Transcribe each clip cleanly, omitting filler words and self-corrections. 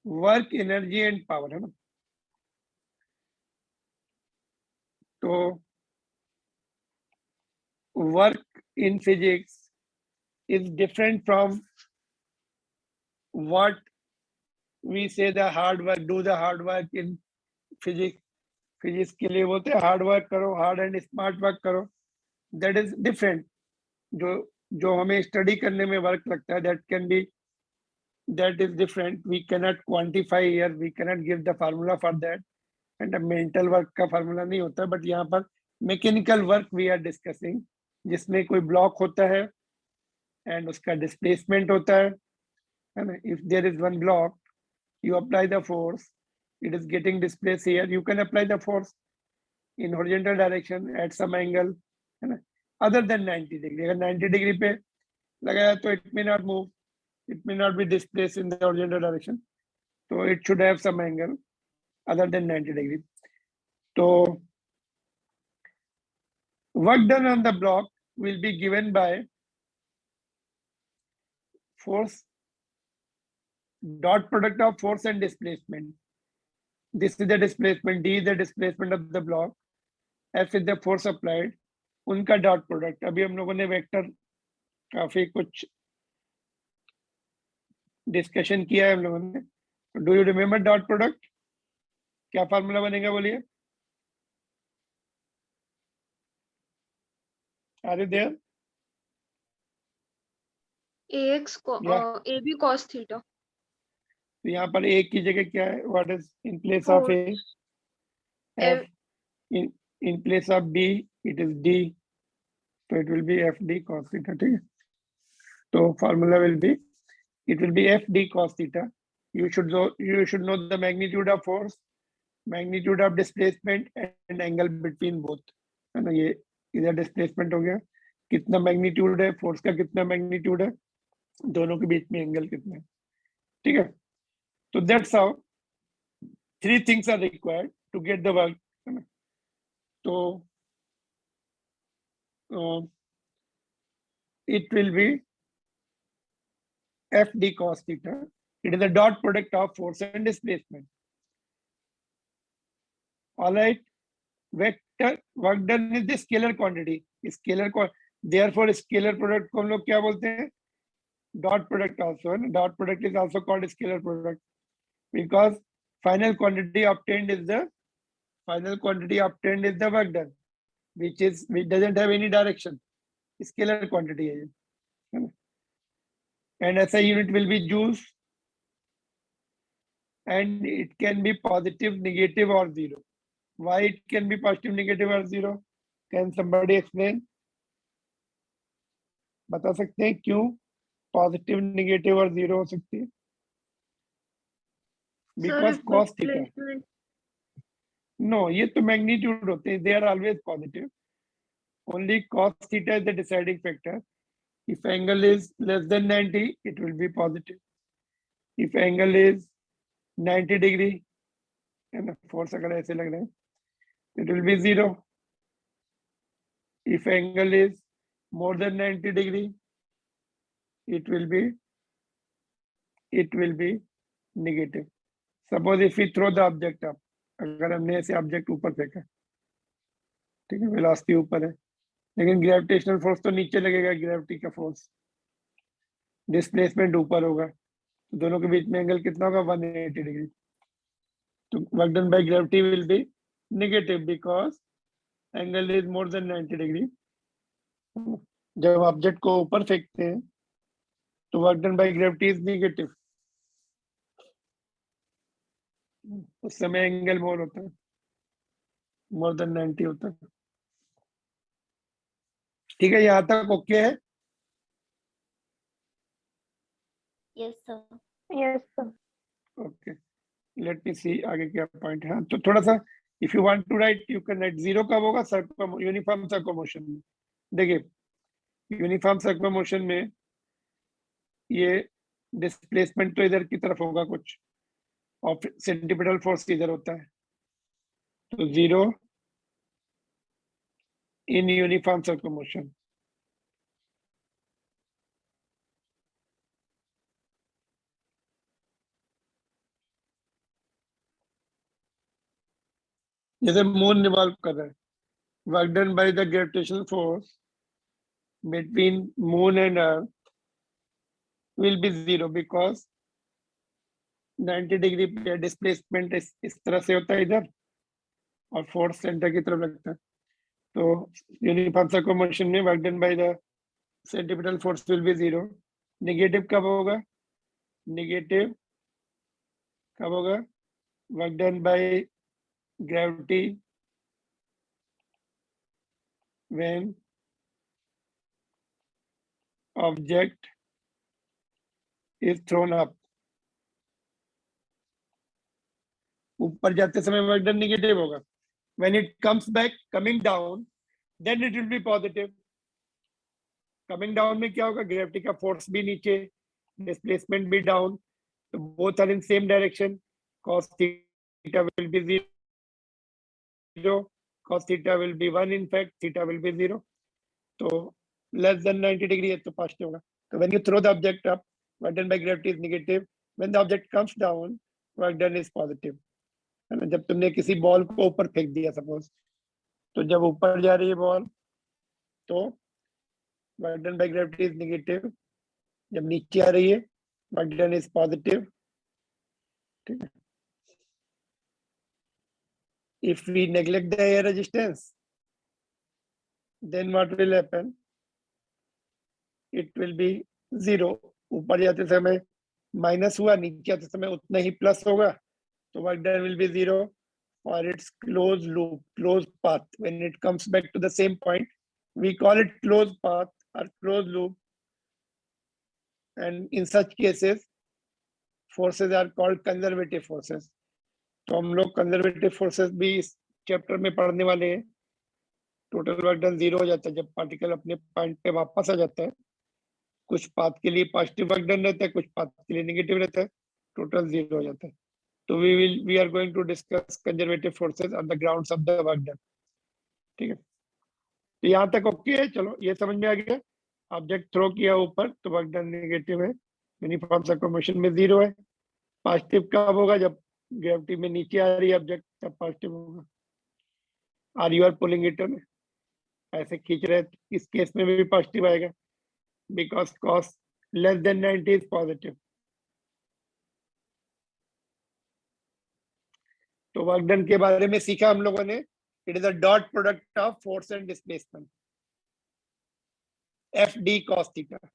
Work, energy and power, है ना। तो work in physics is different from what we say the hard work, do the hard work in physics. Physics के लिए बोलते हैं hard work करो, hard and smart work करो, that is different. जो जो हमें स्टडी करने में वर्क लगता है, that can be, that is different. We cannot quantify here, we cannot give the formula for that, and mental work का फार्मूला नहीं होता। बट यहाँ पर mechanical work we are discussing, जिसमें कोई ब्लॉक होता है एंड उसका डिस्प्लेसमेंट होता है ना। If there is one block, you apply the force, it is getting displaced here, you can apply the force in horizontal direction at some angle, है ना, other than 90 degree। अगर 90 degree पे लगाया तो it may not move, it may not be displaced in the horizontal direction, so it should have some angle other than 90 degree। तो work done on the block will be given by force, dot product of force and displacement। This is the displacement, d is the displacement of the block, f is the force applied, उनका dot product. अभी हम लोगों ने vector काफी कुछ discussion किया है हम लोगों ने। Do you remember dot product? क्या फार्मूला बनेगा बोलिए? Are you there? ax को ab cos theta। तो यहाँ पर ए की जगह क्या है? What is in place of A? F. In place of B it is D, तो it will be F D cos theta. ठीक है, तो formula will be, it will be f d cos theta। you should know the magnitude of force, magnitude of displacement and angle between both, है ना। ये इधर displacement हो गया, कितना मैग्नीट्यूड है, फोर्स का कितना मैग्नीट्यूड है, दोनों के बीच में एंगल कितना है। ठीक है, तो that's how three things are required to get the work, है ना। तो it will be f d cos theta, it is the dot product of force and displacement। all right, vector work done is the scalar quantity, scalar को, therefore scalar product को हम लोग क्या बोलते हैं? डॉट प्रोडक्ट आल्सो, है ना। Dot product is also called scalar product because final quantity obtained is the, final quantity obtained is the work done which doesn't have any direction, scalar quantity है ये, है ना। एंड ऐसा unit will be joules and it can be positive, negative और zero. Why it can be positive, negative or zero? Can somebody explain? बता सकते हैं क्यों पॉजिटिव, नेगेटिव और जीरो हो सकती है? बिकॉज cos थीटा, नो, ये तो मैग्नीट्यूड होते हैं, they are always positive. Only cos theta is the deciding factor. If angle is less than 90 it will be positive, if angle is 90 degree, है ना, फोर्स अगर ऐसे लग रहा है, it will be zero। if angle is more than 90 degree it will be negative। suppose if we throw the object up, अगर हमने ऐसे ऑब्जेक्ट ऊपर फेंका, ठीक है, वेलोसिटी ऊपर है, लेकिन ग्रेविटेशनल फोर्स तो नीचे लगेगा, ग्रेविटी का फोर्स, डिस्प्लेसमेंट ऊपर होगा, तो दोनों के बीच में एंगल कितना होगा? 180 डिग्री। तो work done by gravity will be negative because angle is more than 90 degree. जब ऑब्जेक्ट को ऊपर फेंकते हैं तो work done by gravity is negative, उस समय एंगल मोर होता है, मोर देन 90 होता है। ठीक है, यहाँ तक ओके है? Yes sir. Yes sir. Okay, let me see आगे क्या पॉइंट है। तो थोड़ा सा if you want to write you can write. Zero कब होगा? यूनिफॉर्म सर्कुलर मोशन में। देखिए, यूनिफॉर्म सर्कुलर मोशन में ये डिस्प्लेसमेंट तो इधर की तरफ होगा कुछ, और सेंट्रीपिटल फोर्स इधर होता है, तो zero in uniform circular motion. जैसे मून रिवॉल्व कर रहा है, work done by the gravitational force between moon and earth will be zero because 90 degree पे डिस्प्लेसमेंट इस तरह से होता है इधर और फोर्स सेंटर की तरफ लगता है। तो यूनिफॉर्म सर्कुलर मोशन में work done by the centripetal force will be zero. Negative कब होगा? नेगेटिव कब होगा? Work done by gravity when object is thrown up. ऊपर जाते समय वर्क डन नेगेटिव होगा। When it comes back coming down then it will be positive. Coming down में क्या होगा? ग्रेविटी का फोर्स भी नीचे, डिस्प्लेसमेंट भी डाउन, तो both are in same direction. cos theta will be 0, cos theta will be 1, in fact theta will be 0, तो less than 90 degree है तो पॉजिटिव होगा। तो when you throw the object up, work done by gravity is negative, when the object comes down work done is positive, है ना। जब तुमने किसी बॉल को ऊपर फेंक दिया सपोज, तो जब ऊपर जा रही है बॉल तो work done by gravity is negative, जब नीचे आ रही है वर्क डन इज पॉजिटिव, ठीक है। If we neglect the air resistance, then what will happen? It will be zero. ऊपर जाते समय माइनस हुआ, नीचे आते समय उतना ही प्लस होगा, तो work done will be zero for its closed loop, closed path. When it comes back to the same point, we call it closed path or closed loop. And in such cases, forces are called conservative forces. तो हम लोग conservative forces भी इस chapter में पढ़ने वाले हैं। Total work done zero हो जाता है जब पार्टिकल अपने पॉइंट पे वापस आ जाता है। कुछ पाथ के लिए पॉजिटिव वर्क डन रहता है, कुछ पाथ के लिए नेगेटिव रहता है, टोटल जीरो हो जाता है। तो we are going to discuss conservative forces on the grounds of the work done, ठीक है। तो यहाँ तक ओके है, चलो ये समझ में आ गया। ऑब्जेक्ट थ्रो किया ऊपर तो वर्क डन नेगेटिव है, यूनिफॉर्म सर्कुलर मोशन में जीरो है। पॉजिटिव कब होगा? जब ग्रेविटी में नीचे आ रही है ऑब्जेक्ट, तब पॉजिटिव होगा। Are you are pulling it on, ऐसे खींच रहे, इस केस में भी पॉजिटिव आएगा because cos less than 90 is positive. तो वर्क डन के बारे में सीखा हम लोगों ने, it is a dot product of force and displacement, F D cos theta.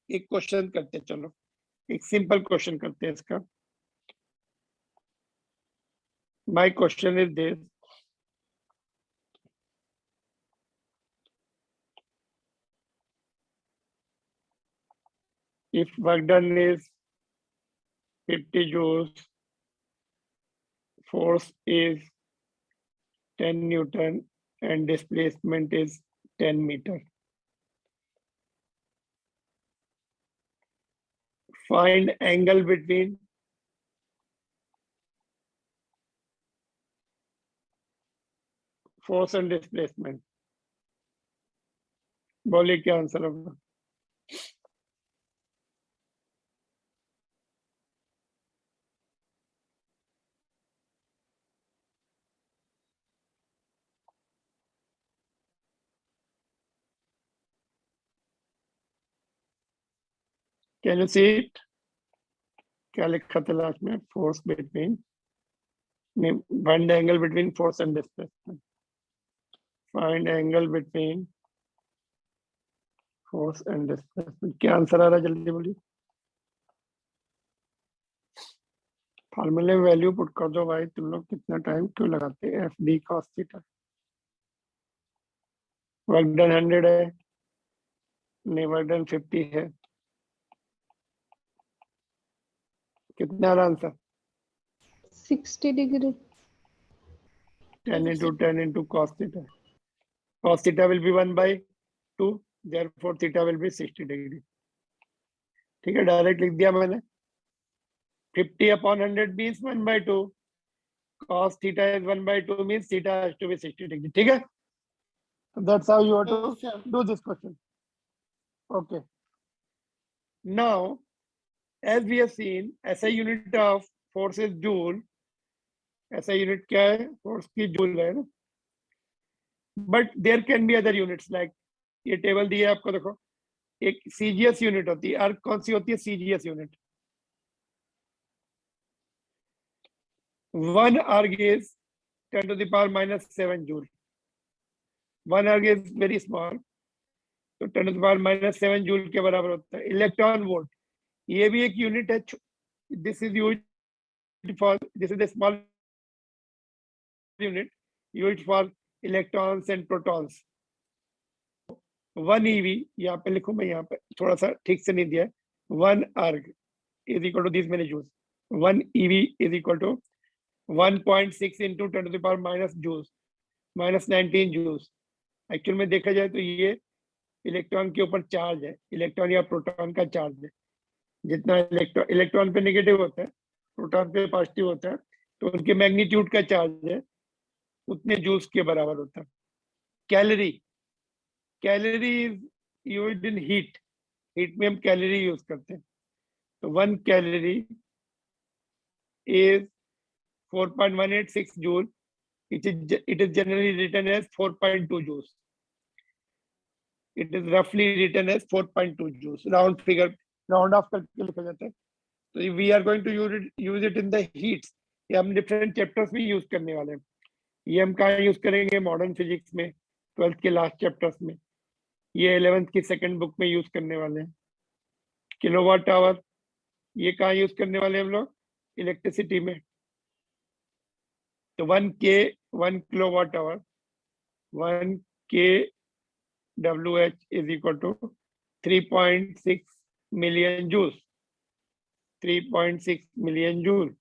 एक क्वेश्चन करते हैं, चलो एक सिंपल क्वेश्चन करते हैं इसका। My question is this, if work done is 50 joules, force is 10 Newton and displacement is 10 meter. Find angle between force and displacement. बोले क्या आंसर होगा? Can you see it? क्या लिखा था लास्ट में? Force between, find the angle between force and displacement. Find angle between force and displacement. क्या answer आ रहा है? जल्दी बोलिए। फॉर्मूले में वैल्यू पुट कर दो भाई, तुम लोग कितना टाइम क्यों लगाते हैं? F D cos theta. Work done 100 है, नहीं वर्क डन 50 है, कितना आ रहा answer? 60 degree. 10 into 10 into cos theta. Cos theta will be 1 by 2, therefore theta will be 60 degree. ठीक है, डायरेक्ट लिख दिया मैंने। 50 upon 100 means 1 by 2. Cos theta is 1 by 2 means theta has to be 60 degree. ठीक है, so that's how you have to Yes, sir. do this question. Okay. Now, as we have seen, SI unit of force is joule. ऐसा unit क्या है? Force की joule है ना। But there can be other units, like ये table दिया है आपको, देखो एक सीजीएस यूनिट होती है। अर्थ कौन सी होती है? CGS unit. 1 अर्ग इज 10⁻⁻7 जूल। 1 अर्ग इज वेरी स्मॉल, तो 10⁻⁻7 जूल के बराबर होता है। इलेक्ट्रॉन वोल्ट, ये भी एक यूनिट है। This is use for, this is the small unit used for electrons and protons. 1 EV, यहाँ पे लिखूं मैं, यहाँ पे थोड़ा सा ठीक से नहीं दिया है। 1 अर्ग is equal to these many joules. 1 EV is equal to 1.6 into 10⁻⁻, joules, -19 joules. Actual में देखा जाए तो ये इलेक्ट्रॉन के ऊपर चार्ज है, इलेक्ट्रॉन या प्रोटॉन का चार्ज है। जितना इलेक्ट्रॉन पे नेगेटिव होता है, प्रोटॉन पे पॉजिटिव होता है, तो उनके मैग्नीट्यूड का चार्ज है उतने जूल्स के बराबर होता है। Calorie, calorie is used in heat, heat में हम कैलोरी यूज करते हैं। तो 1 calorie is 4.186 joule. It is generally written as 4.2 joules. It is roughly written as 4.2 joules. Round figure, round off करके लिखा जाता है। तो we are going to use it in the heats. ये हम different chapters में use करने वाले हैं। ये हम कहाँ use करेंगे? मॉडर्न फिजिक्स में, 12th के लास्ट चैप्टर्स में। ये 11th की सेकंड बुक में यूज करने वाले हैं। किलोवाट आवर, ये कहाँ यूज करने वाले हैं हम लोग? इलेक्ट्रिसिटी में। तो 1 kilowatt hour, 1 kWh is equal to 3.6 million joules. 3.6 million joule।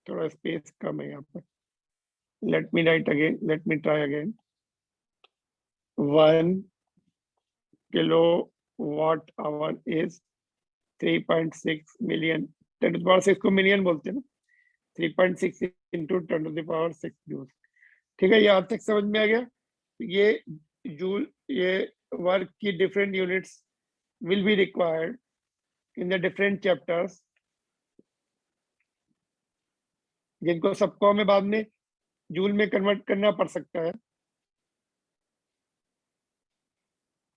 थोड़ा स्पेस कम है यहाँ पर। Let me write again. Let me try again. 1 kilowatt hour is 3.6 million। 10⁻6 को मिलियन बोलते हैं ना। 3.6 into 10⁻6 जूल। ठीक है, ये आज तक समझ में आ गया। ये जूल, ये वर्क की different units will be required in the different chapters, जिनको सबको हमें बाद में जूल में कन्वर्ट करना पड़ सकता है।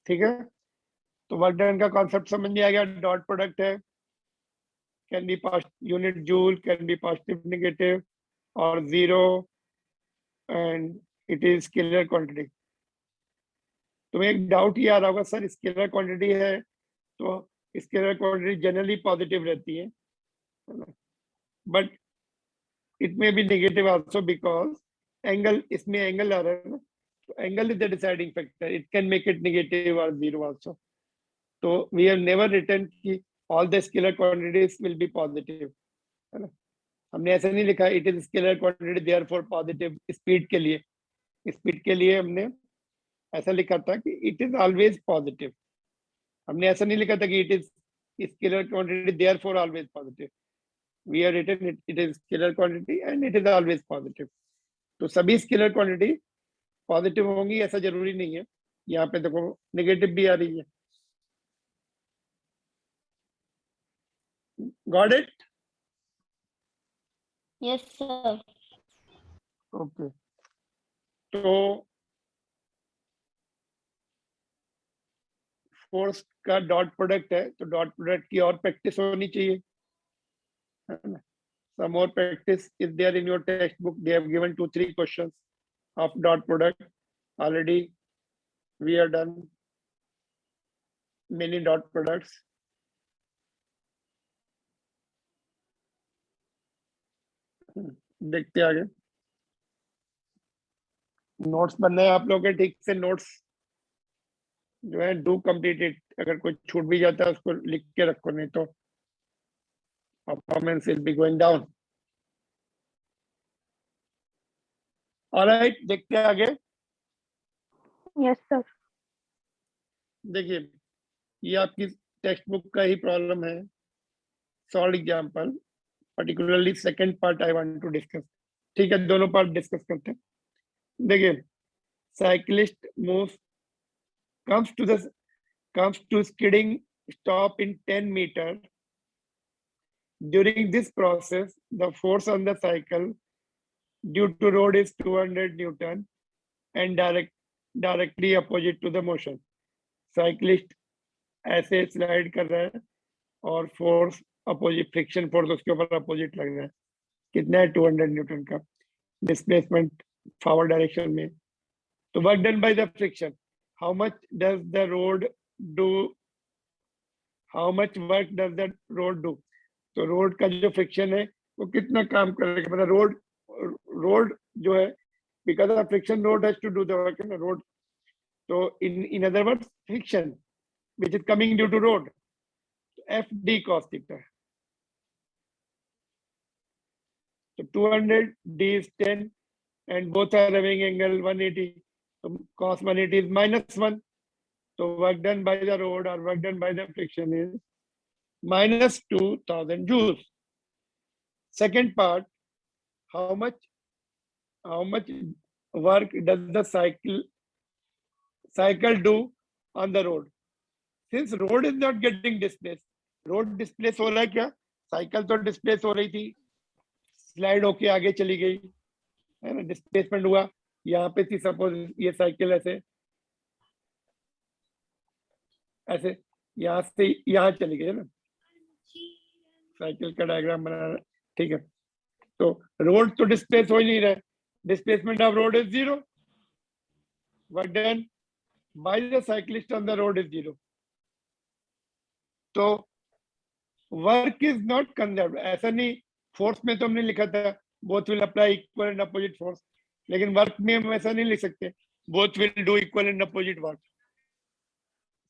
ठीक है, तो वर्क डन का कॉन्सेप्ट समझ में आ गया। डॉट प्रोडक्ट है, can be unit joule, can be positive, negative और zero, and it is scalar quantity. तुम्हें एक डाउट ये आ रहा होगा, सर स्केलर क्वांटिटी है तो स्केलर क्वांटिटी जनरली पॉजिटिव रहती है ना, but it may be negative also, because angle, इसमें एंगल आ रहा है ना, तो angle is the deciding factor. It can make it negative और जीरो आल्सो। तो वी हैव नेवर रिटन कि all the scalar quantities will be positive, है ना। हमने ऐसा नहीं लिखा it is scalar quantity therefore positive. Speed के लिए, स्पीड के लिए हमने ऐसा लिखा था कि इट इज ऑलवेज पॉजिटिव। हमने ऐसा नहीं लिखा था कि it is scalar quantity therefore always positive. We are written it is scalar quantity and it is always positive. तो सभी स्केलर क्वांटिटी पॉजिटिव होंगी ऐसा जरूरी नहीं है। यहाँ पे देखो नेगेटिव भी आ रही है। Got it? Yes, sir. Okay, तो फोर्स का डॉट प्रोडक्ट है, तो डॉट प्रोडक्ट की और प्रैक्टिस होनी चाहिए, है ना। Some more practice is there in your textbook. They have given 2-3 questions of dot product. Already we have done many dot products. देखते आगे। नोट्स बनना है आप लोगों के ठीक से। नोट्स जो है डू कंप्लीट इट। अगर कोई छूट भी जाता है उसको लिख के रखो, नहीं तो performance will be going down. Alright, देखते हैं आगे। Yes, sir. देखिए, ये आपकी टेक्स्ट बुक का ही प्रॉब्लम है। Solve example, particularly second part I want to discuss. ठीक है, दोनों पार्ट डिस्कस करते हैं। देखिए, cyclist moves, comes to skidding stop in 10 meter During this process, the force on the cycle due to road is 200 Newton and directly opposite to the motion. Cyclist ऐसे slide कर रहा है और force opposite, friction force उसके ऊपर opposite लग रहा है. कितना है? 200 न्यूटन का. डिस्प्लेसमेंट फॉरवर्ड डायरेक्शन में. तो work done by the friction. How much does the road do? How much work does the road do? तो रोड का जो फ्रिक्शन है वो कितना काम करेगा? मतलब रोड जो है, because of friction road has to do the work ना रोड. तो in other words friction which is coming due to road, f d cos theta. So 200, d is 10 and both are having angle 180. So cos 180 is -1. So work done by the road or work done by the friction is minus 2000 joules. Second part, how much work does the cycle do on the road? Since road is not getting displaced, road displace हो रहा है क्या? Cycle तो displace हो रही थी, slide होके आगे चली गई है ना, डिस्प्लेसमेंट हुआ. यहाँ पे थी सपोज ये साइकिल ऐसे यहाँ से यहाँ चली गई है ना, साइकिल का डायग्राम बना. ठीक है, तो रोड तो डिस्प्लेस हो ही नहीं रहा है. Displacement of road is 0. Work done by the cyclist on the road is 0. तो वर्क इज नॉट कंजर्व. ऐसा नहीं, फोर्स में तो हमने लिखा था both will apply equal and opposite force, लेकिन वर्क में हम ऐसा नहीं लिख सकते both will do equal and opposite work.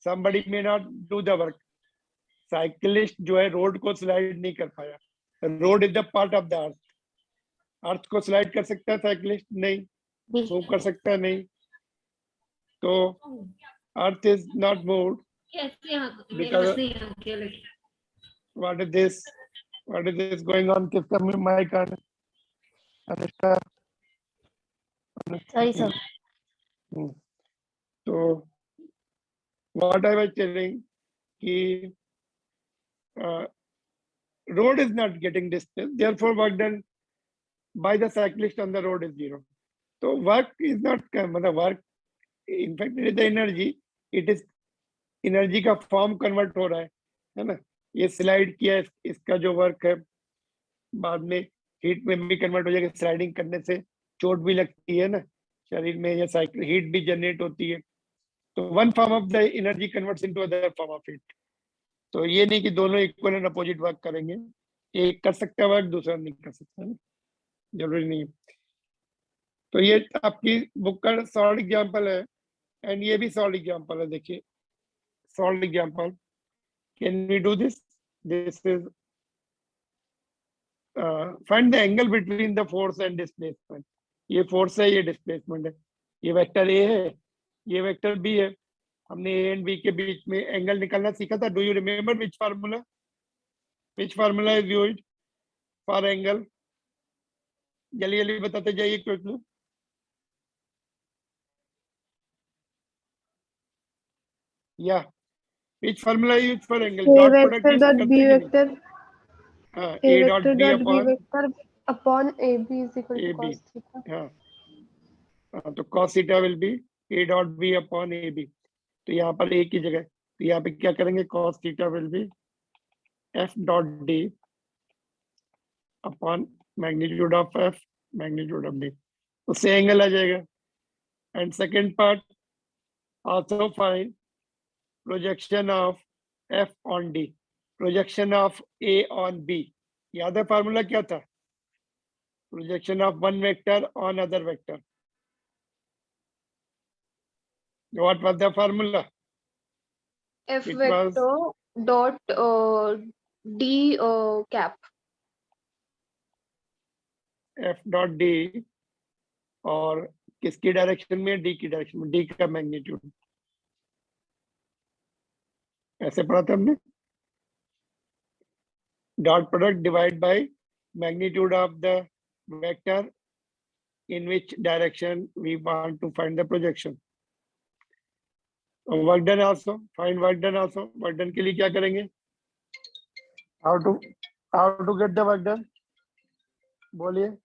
somebody may not do the work. Cyclist जो है रोड को स्लाइड नहीं कर पाया. Road is the part of the earth. Earth को स्लाइड कर सकता है साइकिलिस्ट? नहीं. मूव कर सकता है? नहीं. तो earth is not moved. Because what is this going on? किसका mic on? Anushka. Sorry, sir. So what I was telling कि road is not getting displaced, therefore work done by the cyclist on the road is 0. So work is not, मतलब work in fact it is the energy. It is energy का form convert हो रहा है ना. ये slide किया, इसका जो वर्क है बाद में हीट में भी कन्वर्ट हो जाएगा. स्लाइडिंग करने से चोट भी लगती है ना शरीर में, या साइकिल हीट भी जनरेट होती है. तो one form of the energy converts into other form of heat. तो ये नहीं कि दोनों इक्वल एंड अपोजिट वर्क करेंगे. एक कर सकता है वर्क, दूसरा नहीं कर सकता है, जरूरी नहीं. तो ये आपकी बुक का सॉलिड एग्जाम्पल है एंड ये भी सॉलिड एग्जाम्पल है. देखिए solid example. Can we do this? This is find the angle between the force and displacement. ये force है, ये displacement है. ये vector A है, ये vector B है. हमने A and B के बीच में angle निकालना सीखा था. Do you remember which formula? Which formula is used for angle? जल्दी जल्दी बताते जाइए quickly. Yeah. Which formula is used for angle? A Dot product vector use dot करते B कि नहीं? vector. A dot B upon vector upon AB is equal to AB. cos theta. हाँ, तो cos theta will be A dot B upon AB. तो यहाँ पर A की जगह, तो यहाँ पे क्या करेंगे? cos theta will be F dot D upon magnitude of F, magnitude of D. उससे एंगल आ जाएगा. And second part, also find projection of F on D, projection of A on B. याद है फार्मूला क्या था? projection of one vector on other vector. What was the formula? F It vector dot D cap. F dot D और किसकी direction में? D की direction में. D का मैग्नीट्यूड ऐसे पढ़ा था हमने. Dot product divide by magnitude of the vector in which direction we want to find the projection. Work done also, find work done also. Work done के लिए क्या करेंगे? How to How to get the work done? बोलिए.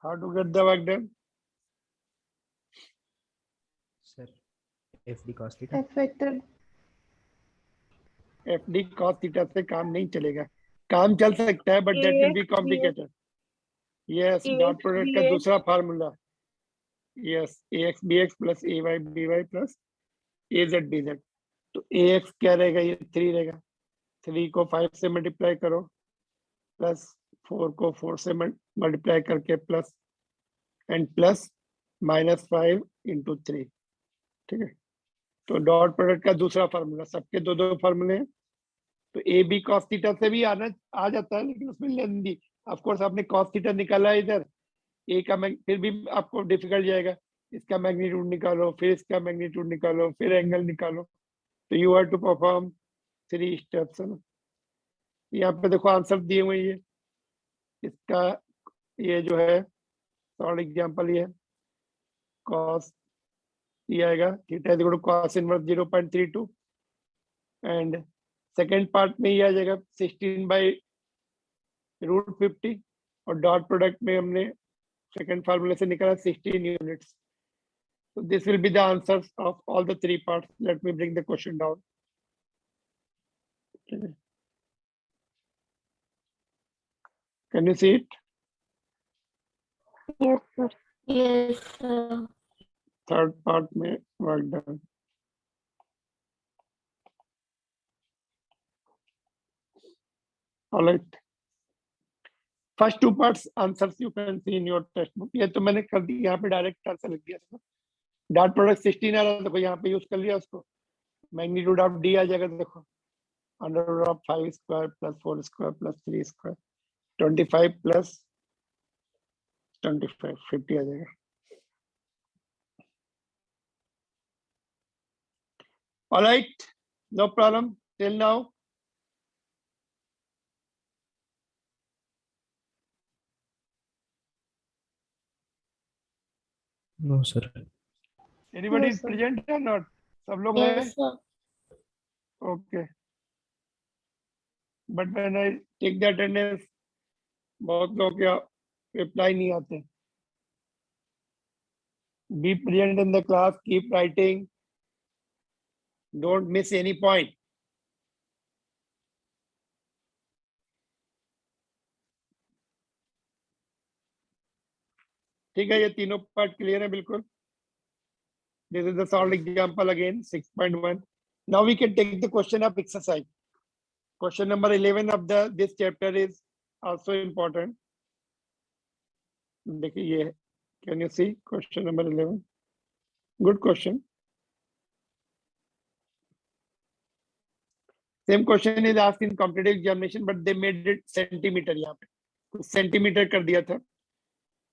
How to get the work done? Sir FD cos theta. Affected. FD cos theta से काम नहीं चलेगा. काम चल सकता है, but that will be complicated. Yes, dot product का दूसरा formula. Yes, ax bx plus ay by plus az bz. तो ax क्या रहेगा? ये 3 रहेगा. 3 को 5 से मल्टीप्लाई करो, प्लस 4 को 4 से मल्टीप्लाई करके प्लस एंड प्लस -5 इंटू 3. ठीक है. तो डॉट प्रोडक्ट का दूसरा फार्मूला. सबके दो दो फार्मूले हैं. तो ए बी कॉस थीटा से भी आ जाता है, लेकिन उसमें लेंदी. ऑफ कोर्स आपने कॉस थीटा निकाला है इधर, ए का फिर भी आपको डिफिकल्ट जाएगा. इसका मैग्नीट्यूड निकालो, फिर इसका मैग्नीट्यूड निकालो, फिर एंगल निकालो. तो you have to perform 3 steps. है ना. यहाँ पे देखो आंसर दिए हुए ये. इसका ये जो है सॉल्व एग्जांपल ये कॉस ये आएगा theta is equal to cos inverse 0.32 and second part में ये आ जाएगा 16/√50 और डॉट प्रोडक्ट में हमने सेकेंड फार्मूले से निकाला 16 units. So this will be the answers of all the 3 parts. Let me bring the question down. Okay. Can you see it? Yes, sir. Yes, sir. Third part में work done. All right. First 2 parts answers you can see in your textbook. ये तो मैंने कर दी. यहाँ पे direct answer लिख दिया था. डॉट प्रोडक्ट 16 आ रहा है, देखो यहाँ पे यूज कर लिया उसको. मैग्नीट्यूड ऑफ डी आ जाएगा, देखो under of 5 square plus 4 square plus 3 square 25 plus 25 50 आ जाएगा. All right, no problem till now. No sir. Anybody No, is sir. present or not? सब लोग हैं? Yes, sir. Okay. But when I take the attendance, बहुत लोग क्या reply नहीं आते. Be present in the class, keep writing. Don't miss any point. ठीक है, ये तीनों पार्ट क्लियर है बिल्कुल. This is the solved example again, 6.1. Now we can take the question of exercise. Question number 11 of this chapter is also important. देखिए ये, can you see question number 11? Good question. Same question is asked in competitive examination, but they made it centimeter. यहाँ पे centimeter कर दिया था,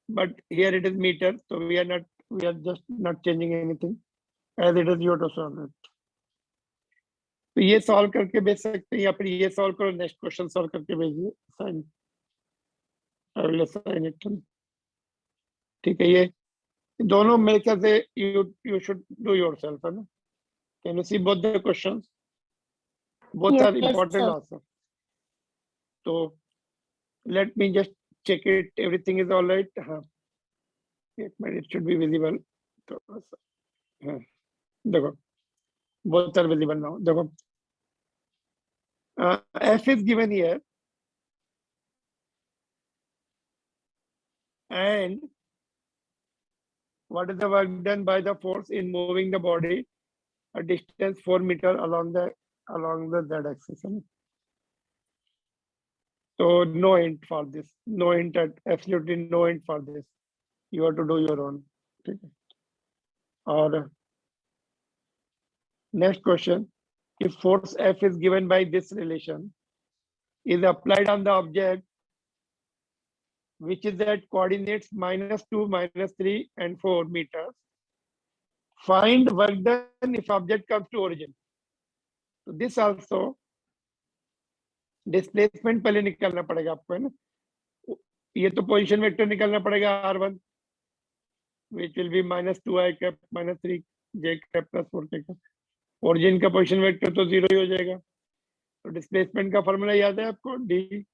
but here it is meter, so we are just not changing anything as it is. You have to solve it. तो ये solve करके भेज सकते हैं या फिर ये सॉल्व करो, नेक्स्ट क्वेश्चन सॉल्व करके भेजिए. Sign I will assign it. ठीक है, ये दोनों मेरे ख्याल से you should do yourself, है ना. Can you see both the questions? Both Yes, are important sir. also. So let me just check it. Everything is all right. हाँ, एक minute, it should be visible. थोड़ा सा, हाँ, देखो both are visible now. देखो F is given here and what is the work done by the force in moving the body a distance 4 meter along the z axis. So no hint for this, no hint, absolutely no hint for this. You have to do your own. ठीक है. और next question, if force F is given by this relation is applied on the object which is at coordinates -2, -3 and 4 meters, find work done if object comes to origin. So this also displacement पहले निकालना पड़ेगा आपको, है ना. ये तो position vector निकालना पड़ेगा r1 which will be -2i cap -3j cap +4k cap. Origin का पोजीशन वेक्टर तो 0 ही हो जाएगा. तो डिस्प्लेसमेंट का फॉर्मूला याद है आपको, D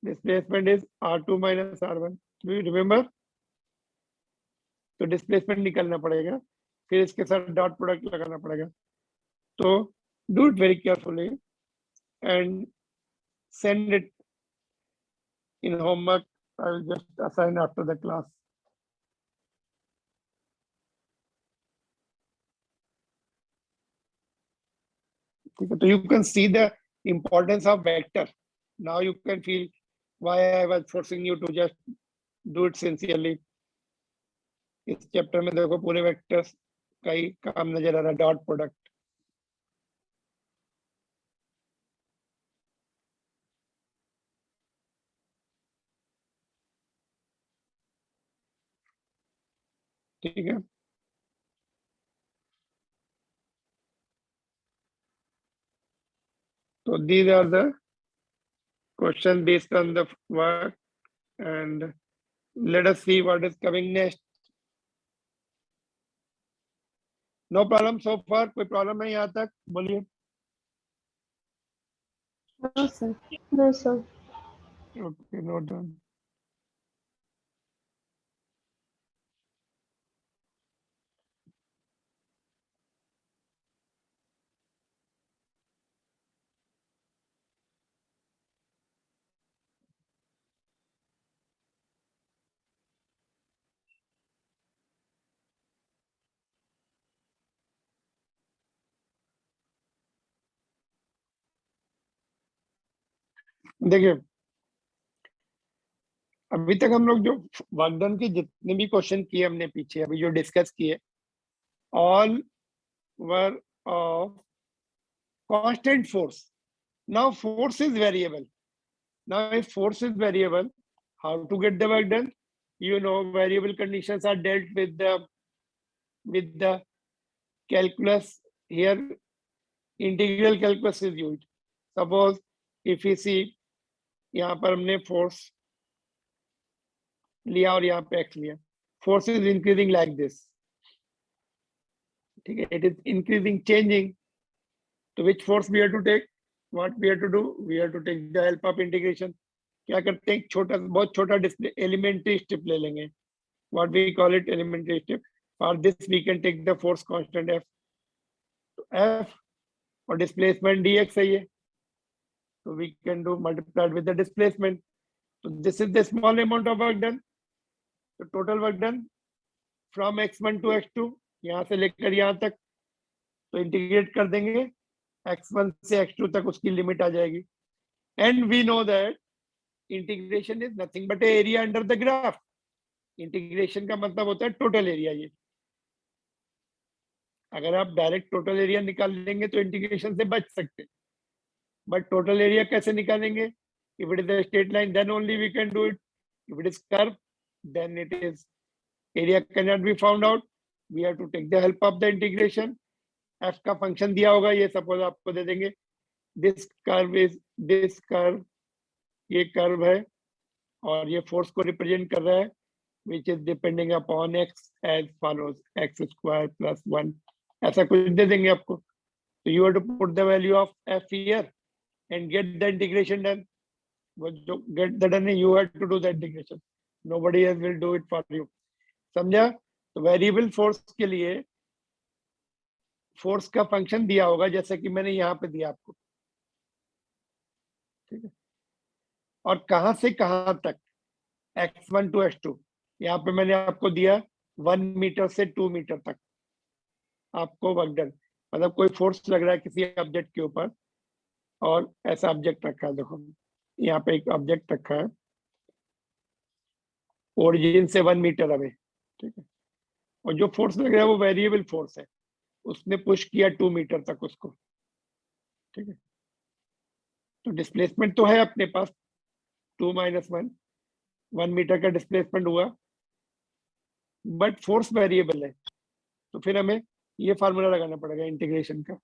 displacement is r2 minus r1, do you remember? तो डिस्प्लेसमेंट निकालना पड़ेगा, फिर इसके साथ डॉट प्रोडक्ट लगाना पड़ेगा। तो do it very carefully and send it in homework. I will just assign after the class. Okay, so you can see the importance of vector. Now you can feel why I was forcing you to just do it sincerely. इस chapter में देखो पूरे vectors का ही काम नजर आ रहा है, dot product. ठीक है, so these are the questions based on the work and let us see what is coming next. No problem so far? कोई प्रॉब्लम है यहाँ तक? बोलिए। No, sir. No, sir. Okay, note down. देखिए, अभी तक हम लोग जो वर्कडन के जितने भी क्वेश्चन किए हमने पीछे अभी जो डिस्कस किए, all were of constant force. Now force is variable. Now if force is variable, how to get the work done? You know, variable conditions are dealt with the calculus. Here integral calculus is used. Suppose if we see, यहाँ पर हमने force लिया और यहाँ पे x लिया, force is increasing like this, ठीक है, इट इज इंक्रीजिंग, चेंजिंग। तो which force we have to take? What we have to do? We have to take the help of integration. क्या करते हैं, छोटा, बहुत छोटा एलिमेंट्री स्टेप ले लेंगे, what we call it elementary step. For this we can take the force constant f, f और displacement dx है ये, so we can do multiplied with the displacement. So this is the small amount of work done. So total work done from x1 to x2, यहाँ से लेकर यहाँ तक, तो integrate कर देंगे, x1 से x2 तक उसकी लिमिट आ जाएगी। And we know that integration is nothing but area under the graph. Integration का मतलब होता है टोटल एरिया। ये अगर आप डायरेक्ट टोटल एरिया निकाल लेंगे तो इंटीग्रेशन से बच सकते हैं, बट टोटल एरिया कैसे निकालेंगे? If it is a straight line, then only we can do it. If it is curve, then it is area cannot be found out. We have to take the help of the integration. F का function दिया होगा, ये suppose आपको दे देंगे, this curve is this curve, ये curve है और ये फोर्स को रिप्रेजेंट कर रहा है, which is depending upon x as follows, x square plus 1, ऐसा कुछ दे देंगे आपको। So you have to put the value of f here and get the integration done. Get the done, you have to do the integration. Nobody else will do it for you. समझा? तो variable force के लिए force का function दिया होगा, जैसे कि मैंने यहाँ पे दिया आपको, ठीक है। और कहां से कहां तक, x1 to x2, यहाँ पे मैंने आपको दिया 1 मीटर से 2 मीटर तक आपको वर्क डन। मतलब कोई फोर्स लग रहा है किसी ऑब्जेक्ट के ऊपर और ऐसा ऑब्जेक्ट रखा है, देखो यहाँ पे एक ऑब्जेक्ट रखा है ओरिजिन से 1 मीटर अवे, ठीक है, और जो फोर्स लग रहा है वो वेरिएबल फोर्स है, उसने पुश किया 2 मीटर तक उसको, ठीक है। तो डिस्प्लेसमेंट तो है अपने पास 2 - 1, 1 मीटर का डिस्प्लेसमेंट हुआ, बट फोर्स वेरिएबल है। तो फिर हमें ये फार्मूला लगाना पड़ेगा इंटीग्रेशन का।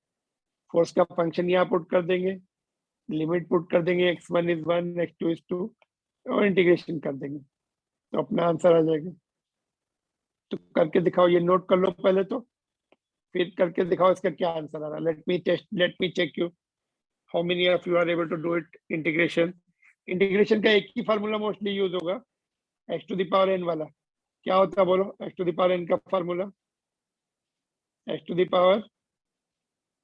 फोर्स का फंक्शन यहाँ पुट कर देंगे, लिमिट पुट कर देंगे, x1 is 1, x2 is 2 और इंटीग्रेशन कर देंगे, तो अपना आंसर आ जाएगा। तो करके दिखाओ, ये नोट कर लो पहले, तो फिर करके दिखाओ इसका क्या आंसर आ रहा है। Let me check you how many of you are able to do it? Integration, integration का एक ही फार्मूला मोस्टली यूज होगा, x to the power n वाला। क्या होता है बोलो, x to the power n का formula? x to the power,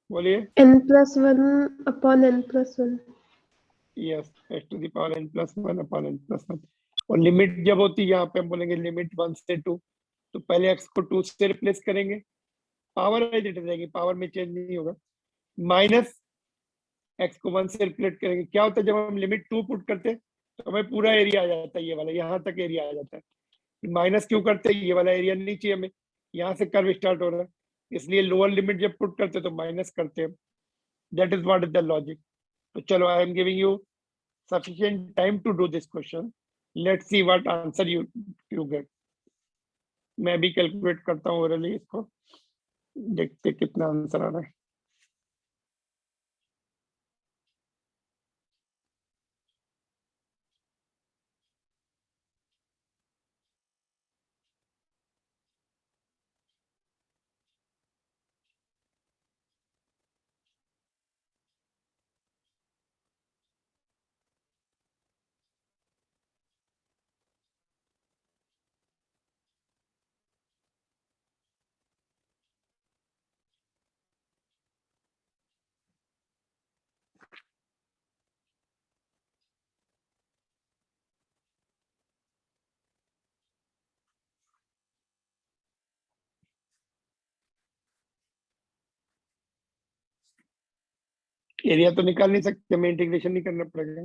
बोलिए। n+1/n+1। Yes, x to the power n+1/n+1। और लिमिट जब होती है यहाँ पे हम बोलेंगे लिमिट 1 से 2, तो पहले x को 2 से रिप्लेस करेंगे, पावर एज इट रहेगी, पावर में चेंज नहीं होगा, माइनस x को 1 से रिप्लेस करेंगे। क्या होता है जब हम लिमिट 2 पुट करते हैं तो हमें पूरा एरिया आ जाता है, ये वाला यहाँ तक एरिया आ जाता है। माइनस क्यों करते हैं, ये वाला एरिया नहीं चाहिए हमें, यहाँ से कर्व स्टार्ट हो रहा है, इसलिए लोअर लिमिट जब पुट करते हैं तो माइनस करते हैं। That is what is the logic. तो चलो, I am giving you sufficient time to do this question. Let's see what answer you get. मैं भी कैलकुलेट करता हूँ ओरली इसको, देखते कितना आंसर आ रहा है। एरिया तो निकाल नहीं सकते, हमें इंटीग्रेशन नहीं करना पड़ेगा।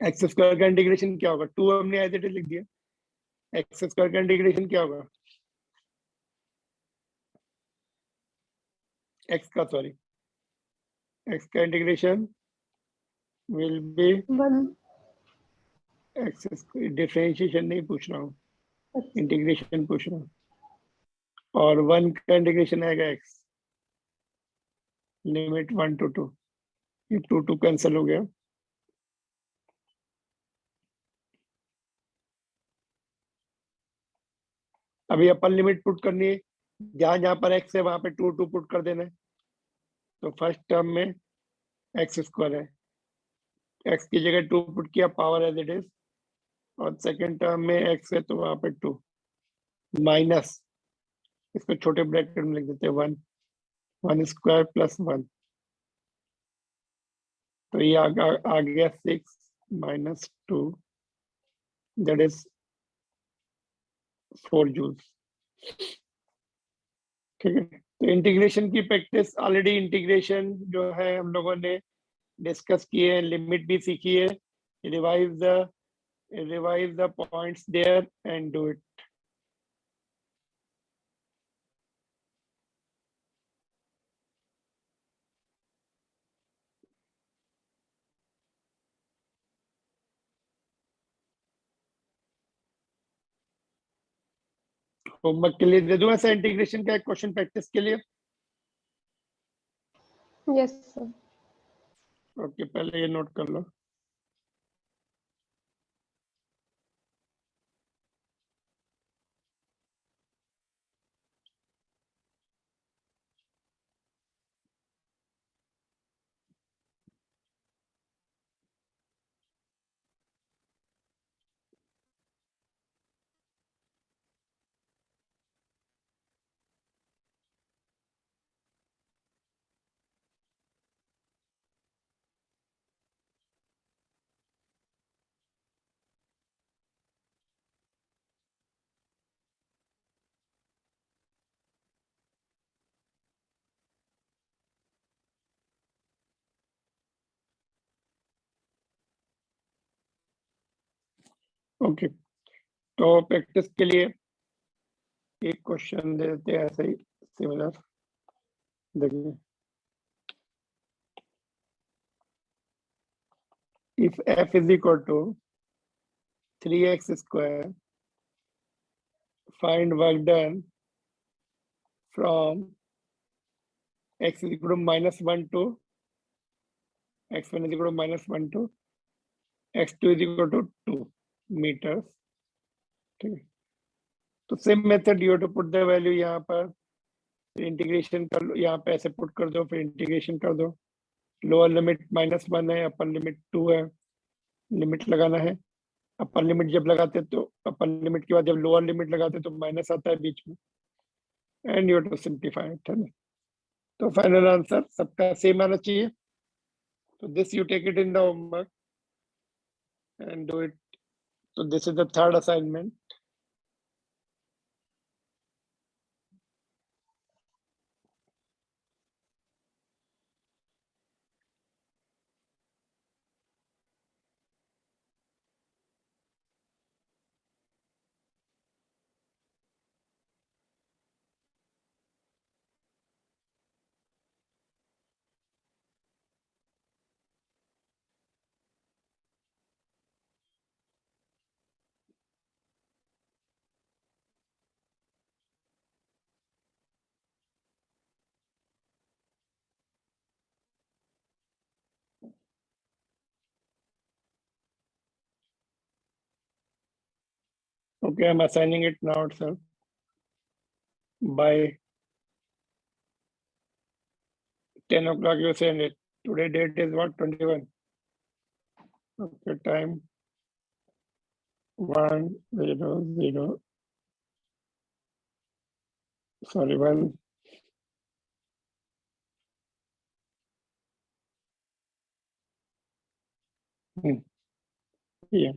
एक्स स्क्वायर का इंटीग्रेशन क्या होगा? 2 हमने एज इट इज लिख दिया, एक्स स्क्वायर का इंटीग्रेशन क्या होगा? एक्स का, सॉरी, एक्स का integration will be 1। X square, differentiation नहीं पूछ रहा हूँ, इंटीग्रेशन पूछ रहा हूँ। और 1 का इंटीग्रेशन आएगा एक्स, लिमिट 1 to 2, ये 2 कैंसिल हो गया। अभी अपन लिमिट पुट करनी है, जहां जहां पर x है वहां पे 2 पुट कर देना है। तो फर्स्ट टर्म में एक्स स्क्वायर है, x की जगह 2 पुट किया, पावर एज इट इज, और सेकेंड टर्म में x है तो वहां पे 2 माइनस, इसको छोटे ब्रैकेट में लिख देते हैं 1, 1 स्क्वायर प्लस 1, तो ये आ गया 6 माइनस 2, दैट इज 4 जूल। ठीक है, तो इंटीग्रेशन की प्रैक्टिस ऑलरेडी, इंटीग्रेशन जो है हम लोगों ने डिस्कस किए, लिमिट भी सीखी है। Revise the points there and do it. Homework के लिए दे दूं ऐसा इंटीग्रेशन का एक क्वेश्चन प्रैक्टिस के लिए? Yes, sir. ओके, पहले ये नोट कर लो। ओके, तो प्रैक्टिस के लिए एक क्वेश्चन दे देते हैं ऐसे ही सिमिलर, देखिए। If f is equal to 3x square find work done from x is equal to -1 to x1 is equal to -1 to x2 is equal to 2 meters. ठीक है, तो same method, you to put the value यहाँ पर, फिर integration कर लो, यहाँ पे ऐसे पुट कर दो, फिर इंटीग्रेशन कर दो। लोअर लिमिट -1 है, अपर लिमिट 2 है, लिमिट लगाना है। अपर लिमिट जब लगाते तो अपर लिमिट के बाद जब लोअर लिमिट लगाते तो माइनस आता है बीच में, and you to simplify it, है ना। तो फाइनल आंसर सबका सेम आना चाहिए। तो this you take it in the homework and do it. So this is the third assignment. Okay, I'm assigning it now itself. By 10 o'clock you send it. Today date is what? 21. Okay, time 1:00. Sorry, 1. Yeah.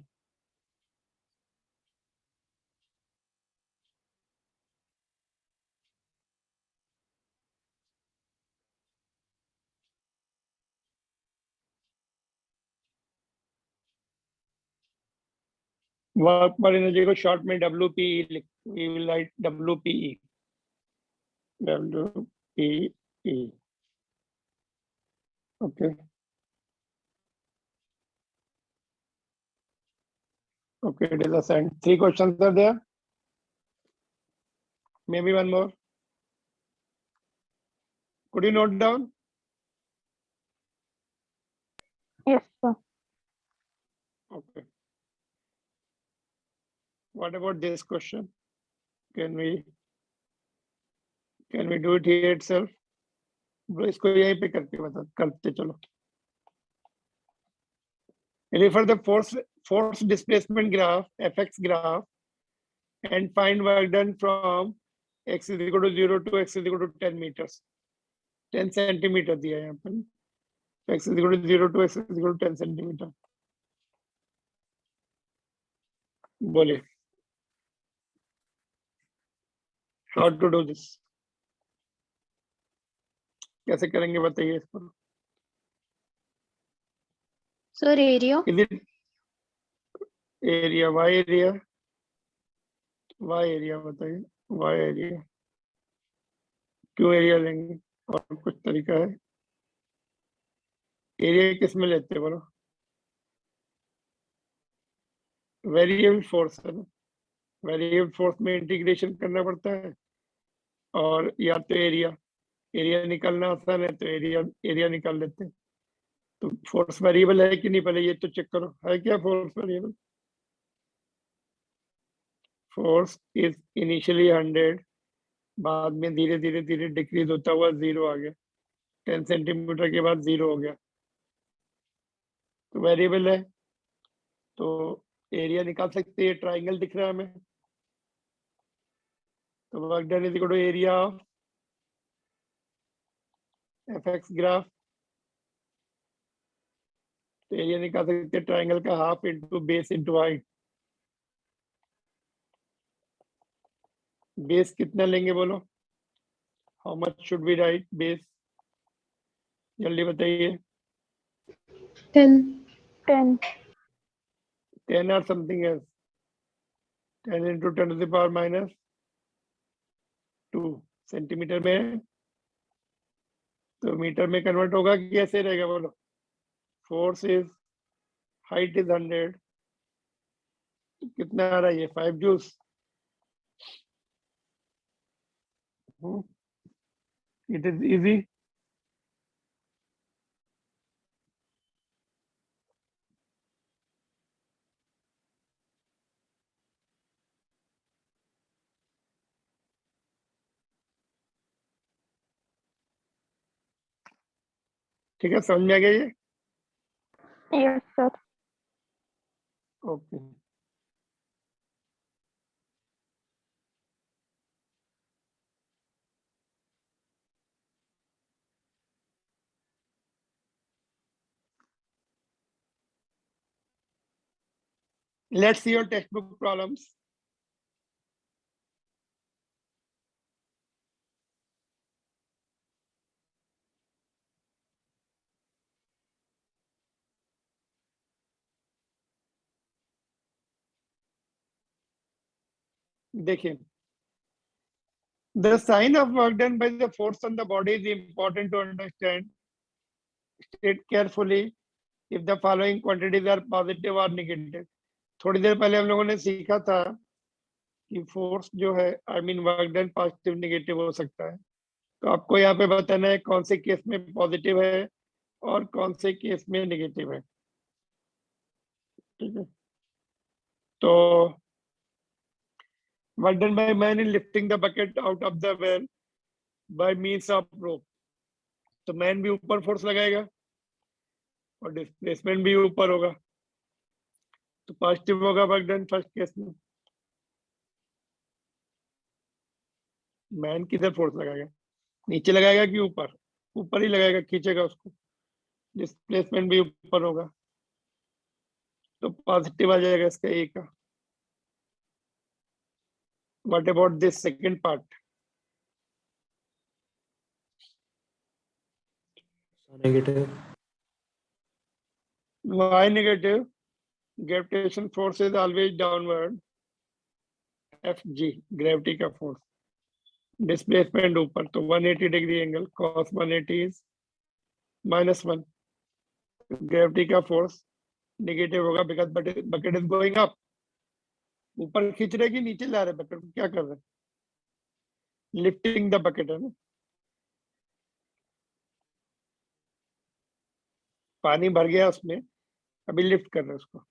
Work per energy को short में WPE, we will write WPE. WPE. Okay. Okay, it is assigned. 3 questions are there. Maybe one more. Could you note down? Yes, sir. Okay. What about this question? Can we do it here itself? Bro, इसको यहीं पे करके बता, करते चलो। Refer the force displacement graph, fx graph, and find work done from x is equal to 0 to x is equal to 10 meters. 10 centimeter दिया है यहाँ पर। x is equal to 0 to x is equal to 10 centimeter. बोलिए। How to do this? कैसे करेंगे बताइए इसको। Sir, area. Is it area, y area? Y area बताइए, y area। क्यों एरिया लेंगे, और कुछ तरीका है? एरिया किस में लेते हैं बोलो? वेरिएबल फोर्स है ना, वेरिएबल फोर्स में इंटीग्रेशन करना पड़ता है, और या तो एरिया निकालना आसान है तो एरिया निकाल लेते हैं। तो फोर्स वेरिएबल है कि नहीं, पहले ये तो चेक करो, है क्या force variable? Force is initially 100, बाद में धीरे धीरे डिक्रीज होता हुआ 0 आ गया, 10 सेंटीमीटर के बाद 0 हो गया, तो वेरिएबल है। तो एरिया निकाल सकते हैं, ट्राइंगल दिख रहा है हमें, तो work done is equal to area of F X graph. तो एरिया निकाल सकते हैं ट्राइंगल का half into base into height. Base कितना लेंगे बोलो, how much should be right base, जल्दी बताइए। 10. 10 or something else? 10 into 10 to the power minus 2 centimetre में है, तो मीटर में कन्वर्ट होगा कि ऐसे रहेगा बोलो? फोर्स इज, हाइट इज 100, कितना आ रहा है ये 5 जूल्स, It is easy. ठीक है, समझ में आ गया ये? Yes, sir. Okay, let's see your textbook problems. देखिए, the sign of work done by the force on the body is important to understand. State carefully if the following quantities are positive or negative. थोड़ी देर पहले हम लोगों ने सीखा था कि force जो है, I mean work done, positive negative हो सकता है। तो आपको यहाँ पे बताना है कौन से केस में पॉजिटिव है और कौन से केस में नेगेटिव है। ठीक है, तो work done by man in lifting the bucket out of the well by means of rope. तो मैन भी ऊपर फोर्स लगाएगा और डिस्प्लेसमेंट भी ऊपर होगा, तो पॉजिटिव होगा वर्क डन फर्स्ट केस में। मैन किधर फोर्स लगाएगा, नीचे लगाएगा कि ऊपर? ऊपर ही लगाएगा, खींचेगा उसको, डिस्प्लेसमेंट भी ऊपर होगा, तो पॉजिटिव आ जाएगा इसका ए का। What about this second part? Negative. Why negative? Gravitation force is always downward. FG, gravity का force. Displacement ऊपर, तो 180 degree angle, cos 180 is -1. Gravity का force negative होगा because bucket is going up. ऊपर खींच रहे कि नीचे ला रहे बकेट को, क्या कर रहे? लिफ्टिंग द बकेट है ना, पानी भर गया उसमें, अभी लिफ्ट कर रहे हैं उसको।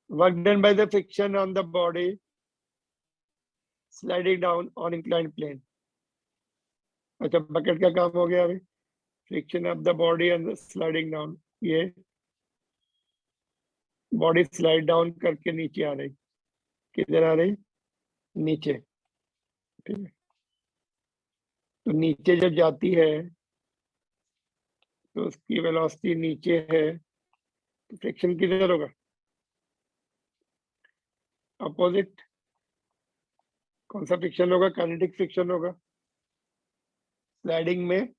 Work done by the friction on the body sliding down on inclined plane. अच्छा, बकेट का काम हो गया अभी। Friction of the body and sliding down, ये बॉडी स्लाइड डाउन करके नीचे आ रही, किधर आ रही? नीचे। ठीक है, तो नीचे जब जाती है तो उसकी वेलोसिटी नीचे है, तो फ्रिक्शन किधर होगा? अपोजिट। कौन सा फ्रिक्शन होगा? काइनेटिक फ्रिक्शन होगा। स्लाइडिंग में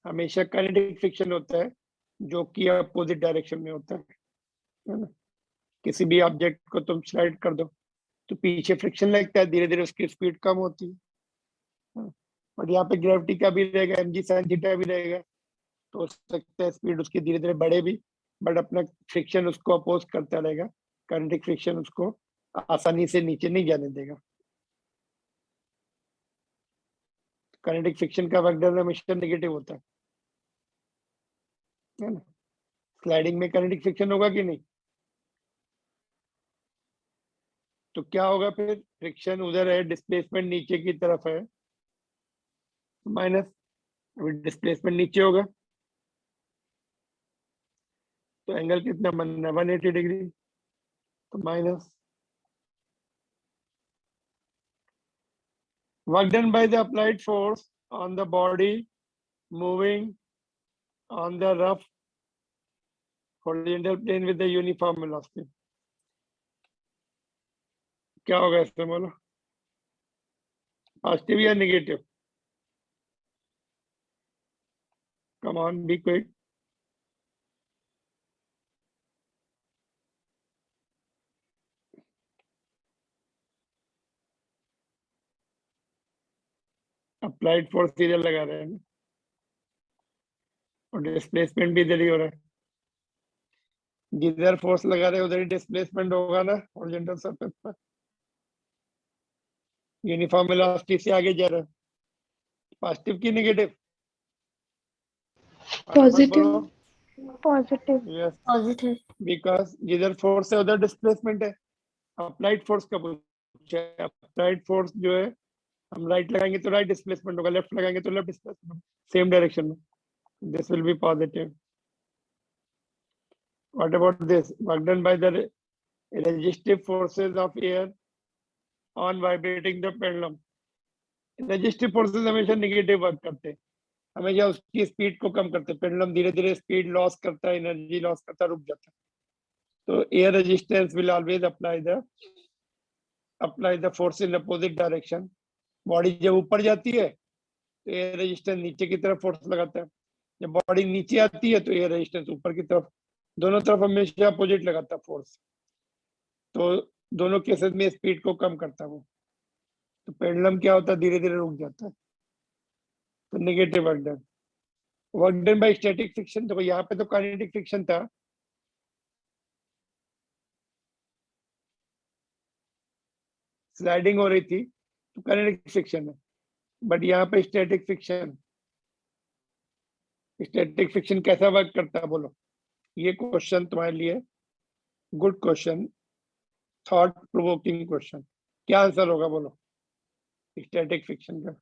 हमेशा काइनेटिक फ्रिक्शन होता है, जो कि अपोजिट डायरेक्शन में होता है ना। किसी भी ऑब्जेक्ट को तुम स्लाइड कर दो तो पीछे फ्रिक्शन लगता है, धीरे धीरे उसकी स्पीड कम होती है। और यहाँ पे ग्रेविटी का भी रहेगा, mg sin थीटा भी रहेगा, तो हो सकता है स्पीड उसकी धीरे धीरे बढ़े भी, बट अपना फ्रिक्शन उसको अपोज करता रहेगा। काइनेटिक फ्रिक्शन उसको आसानी से नीचे नहीं जाने देगा। काइनेटिक फ्रिक्शन का वर्क डन हमेशा नेगेटिव होता है ना। स्लाइडिंग में काइनेटिक फ्रिक्शन होगा कि नहीं? तो क्या होगा फिर? फ्रिक्शन उधर है, डिस्प्लेसमेंट नीचे की तरफ है, माइनस, डिस्प्लेसमेंट नीचे होगा, तो एंगल कितना बनना है? 180 डिग्री, तो minus. Work done by the applied force on the body moving on the rough horizontal plane with the uniform velocity, क्या होगा इसमें बोलो? पॉजिटिव या negative? Come on, be quick. Applied force इधर लगा रहे हैं ना, और डिस्प्लेसमेंट भी इधर ही हो रहा है। जिधर फोर्स लगा रहे हैं उधर ही डिस्प्लेसमेंट होगा ना हॉरिजॉन्टल सरफेस पर। यूनिफॉर्म वेलोसिटी से आगे जा रहा है, पॉजिटिव की negative? Positive. Positive. Yes, Positive. Because जिधर फोर्स है उधर डिस्प्लेसमेंट है। अप्लाइड फोर्स का पूछा है, अप्लाइड फोर्स जो है, हम राइट लगाएंगे तो राइट डिस्प्लेसमेंट होगा, लेफ्ट लगाएंगे तो लेफ्ट डिस्प्लेसमेंट, सेम डायरेक्शन में। This will be positive. What about this? Work done by the resistive forces of air on vibrating the pendulum. Resistive forces हमेशा नेगेटिव वर्क करते हैं, हमेशा उसकी स्पीड को कम करते हैं। पेंडुलम धीरे धीरे स्पीड लॉस करता है, एनर्जी लॉस करता है, रुक जाता है। तो air resistance will always apply the force in opposite direction. Body जब ऊपर जाती है तो एयर रेजिस्टेंस नीचे की तरफ फोर्स लगाता है, जब बॉडी नीचे आती है तो एयर रेजिस्टेंस ऊपर की तरफ, दोनों तरफ हमेशा अपोजिट लगाता है फोर्स। तो दोनों केसेस में स्पीड को कम करता है वो। तो पेंडुलम क्या होता है, धीरे धीरे रुक जाता है। तो negative work done bye static friction. देखो यहाँ पे तो काइनेटिक फ्रिक्शन था, स्लाइडिंग हो रही थी तो काइनेटिक फ्रिक्शन है, बट यहाँ पे स्टैटिक फ्रिक्शन। स्टैटिक फ्रिक्शन कैसा वर्क करता है बोलो? ये क्वेश्चन तुम्हारे लिए good question, thought provoking question. क्या आंसर होगा बोलो स्टैटिक फ्रिक्शन का?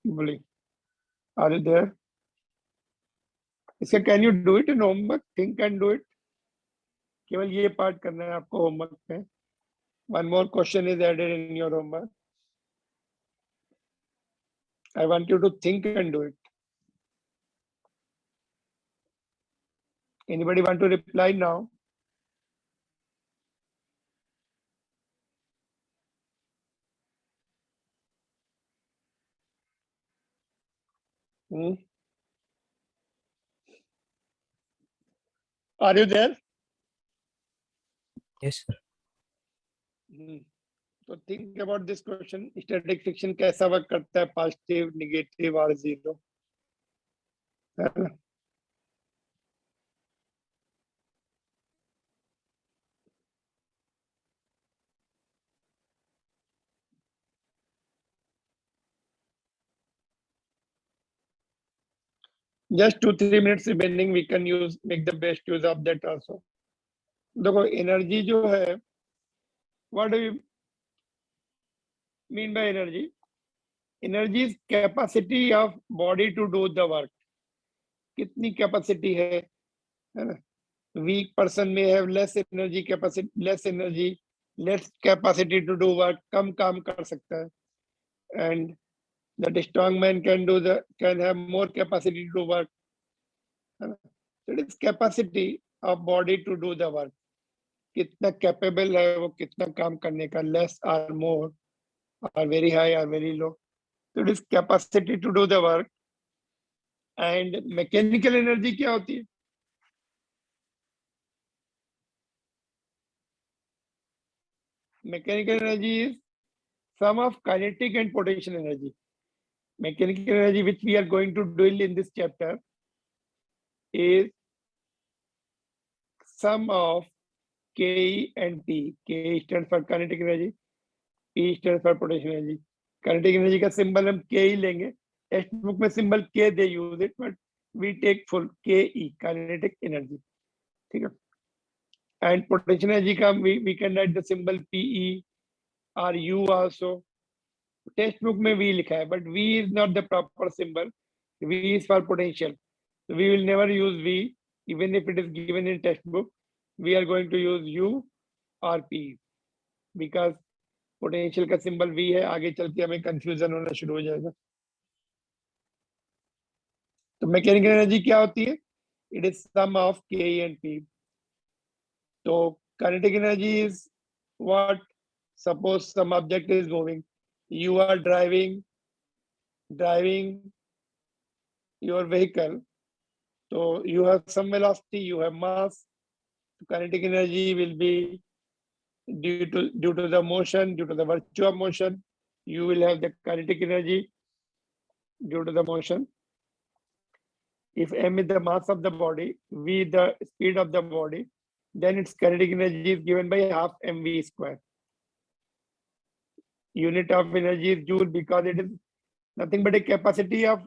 बोली, आर यू देयर? इसका can you do it in homework? Think and do it. केवल ये पार्ट करना है आपको होमवर्क में। One more question is added in your homework. I want you to think and do it. Anybody want to reply now? Hmm? Are you there? Yes, sir. So think about this question. Static friction कैसा work करता है? Positive, negative और zero? Just 2-3 minutes remaining. We can make the best use of that also. देखो energy जो है, what do you mean by energy? Energy is capacity of body to do the work. कितनी capacity है ना? Weak person may have less energy less capacity to do work, कम काम कर सकता है, and that strong man can have more capacity to work. It is capacity of body to do the work. कितना capable है वो कितना काम करने का, less or more, or very high or very low. So it is capacity to do the work. And mechanical energy क्या होती है? Mechanical energy is sum of kinetic and potential energy. Mechanical energy, which we are going to drill in this chapter, is sum of Ke and P. K stands for kinetic energy, P stands for potential energy. Kinetic energy का symbol हम K ही लेंगे, text book में symbol K they use it, but we take full KE, kinetic energy, ठीक है? And potential energy का we can write the symbol PE or U also. Text book में V लिखा है, but V is not the proper symbol. V is for potential. So we will never use V, even if it is given in textbook. We are going to use U or P because potential का symbol V है, आगे चल के हमें confusion होना शुरू हो जाएगा। तो मैकेनिकल एनर्जी क्या होती है? It is sum of Ke and P. तो kinetic energy is what? Suppose some object is moving, you are driving your vehicle, so you have some velocity, you have mass. Kinetic energy will be due to the motion, due to the virtue of motion, you will have the kinetic energy due to the motion. if m is the mass of the body, v the speed of the body, then its kinetic energy is given by half mv square. Unit of energy is joule because it is nothing but a capacity of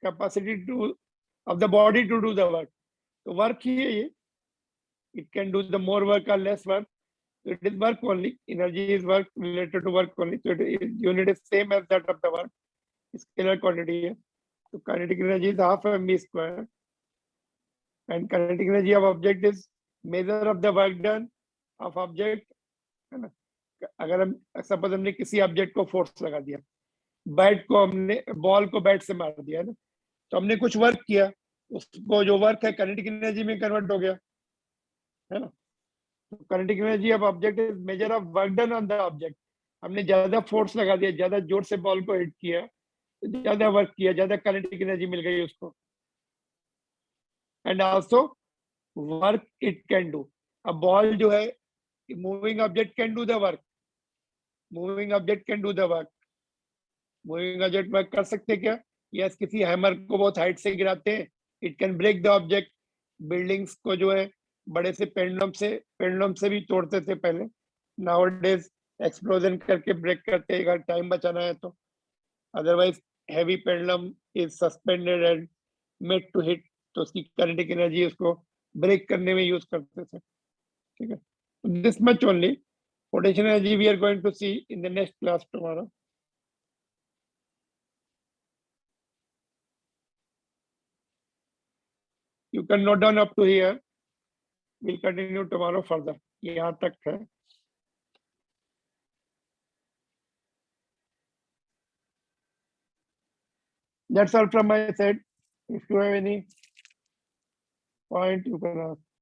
the body to do the work. So work here, it can do the more work or less work. So it is work only. Energy is work related to work only. So unit is same as that of the work. Scalar quantity है. So kinetic energy is half mv square. And kinetic energy of object is measure of the work done of object. है ना? अगर हम suppose हमने किसी object को force लगा दिया, बैट को हमने बॉल को बैट से मार दिया ना, तो हमने कुछ वर्क किया, उसको जो वर्क है kinetic एनर्जी में कन्वर्ट हो गया, है ना? kinetic energy of object is measure of work done on the object. हमने ज्यादा फोर्स लगा दिया, ज्यादा जोर से बॉल को हिट किया, ज्यादा वर्क किया, ज्यादा kinetic एनर्जी मिल गई उसको. And also work it can do. A ball जो है moving object can do the work. Moving object can do the work. Moving object work कर सकते क्या? यस, किसी हैमर को बहुत हाइट से गिराते हैं, it can break the object. Buildings को जो है बड़े से पेंडुलम से भी तोड़ते थे पहले. नाउअडेज एक्सप्लोजन करके ब्रेक करते हैं अगर टाइम बचाना है तो. Otherwise heavy pendulum is suspended and made to hit, तो उसकी kinetic एनर्जी उसको ब्रेक करने में यूज करते थे. ठीक है, this much only. Potential energy we are going to see in the next class tomorrow. You can note down up to here. We'll continue tomorrow further. यहाँ तक है. That's all from my side. If you have any point, you can ask.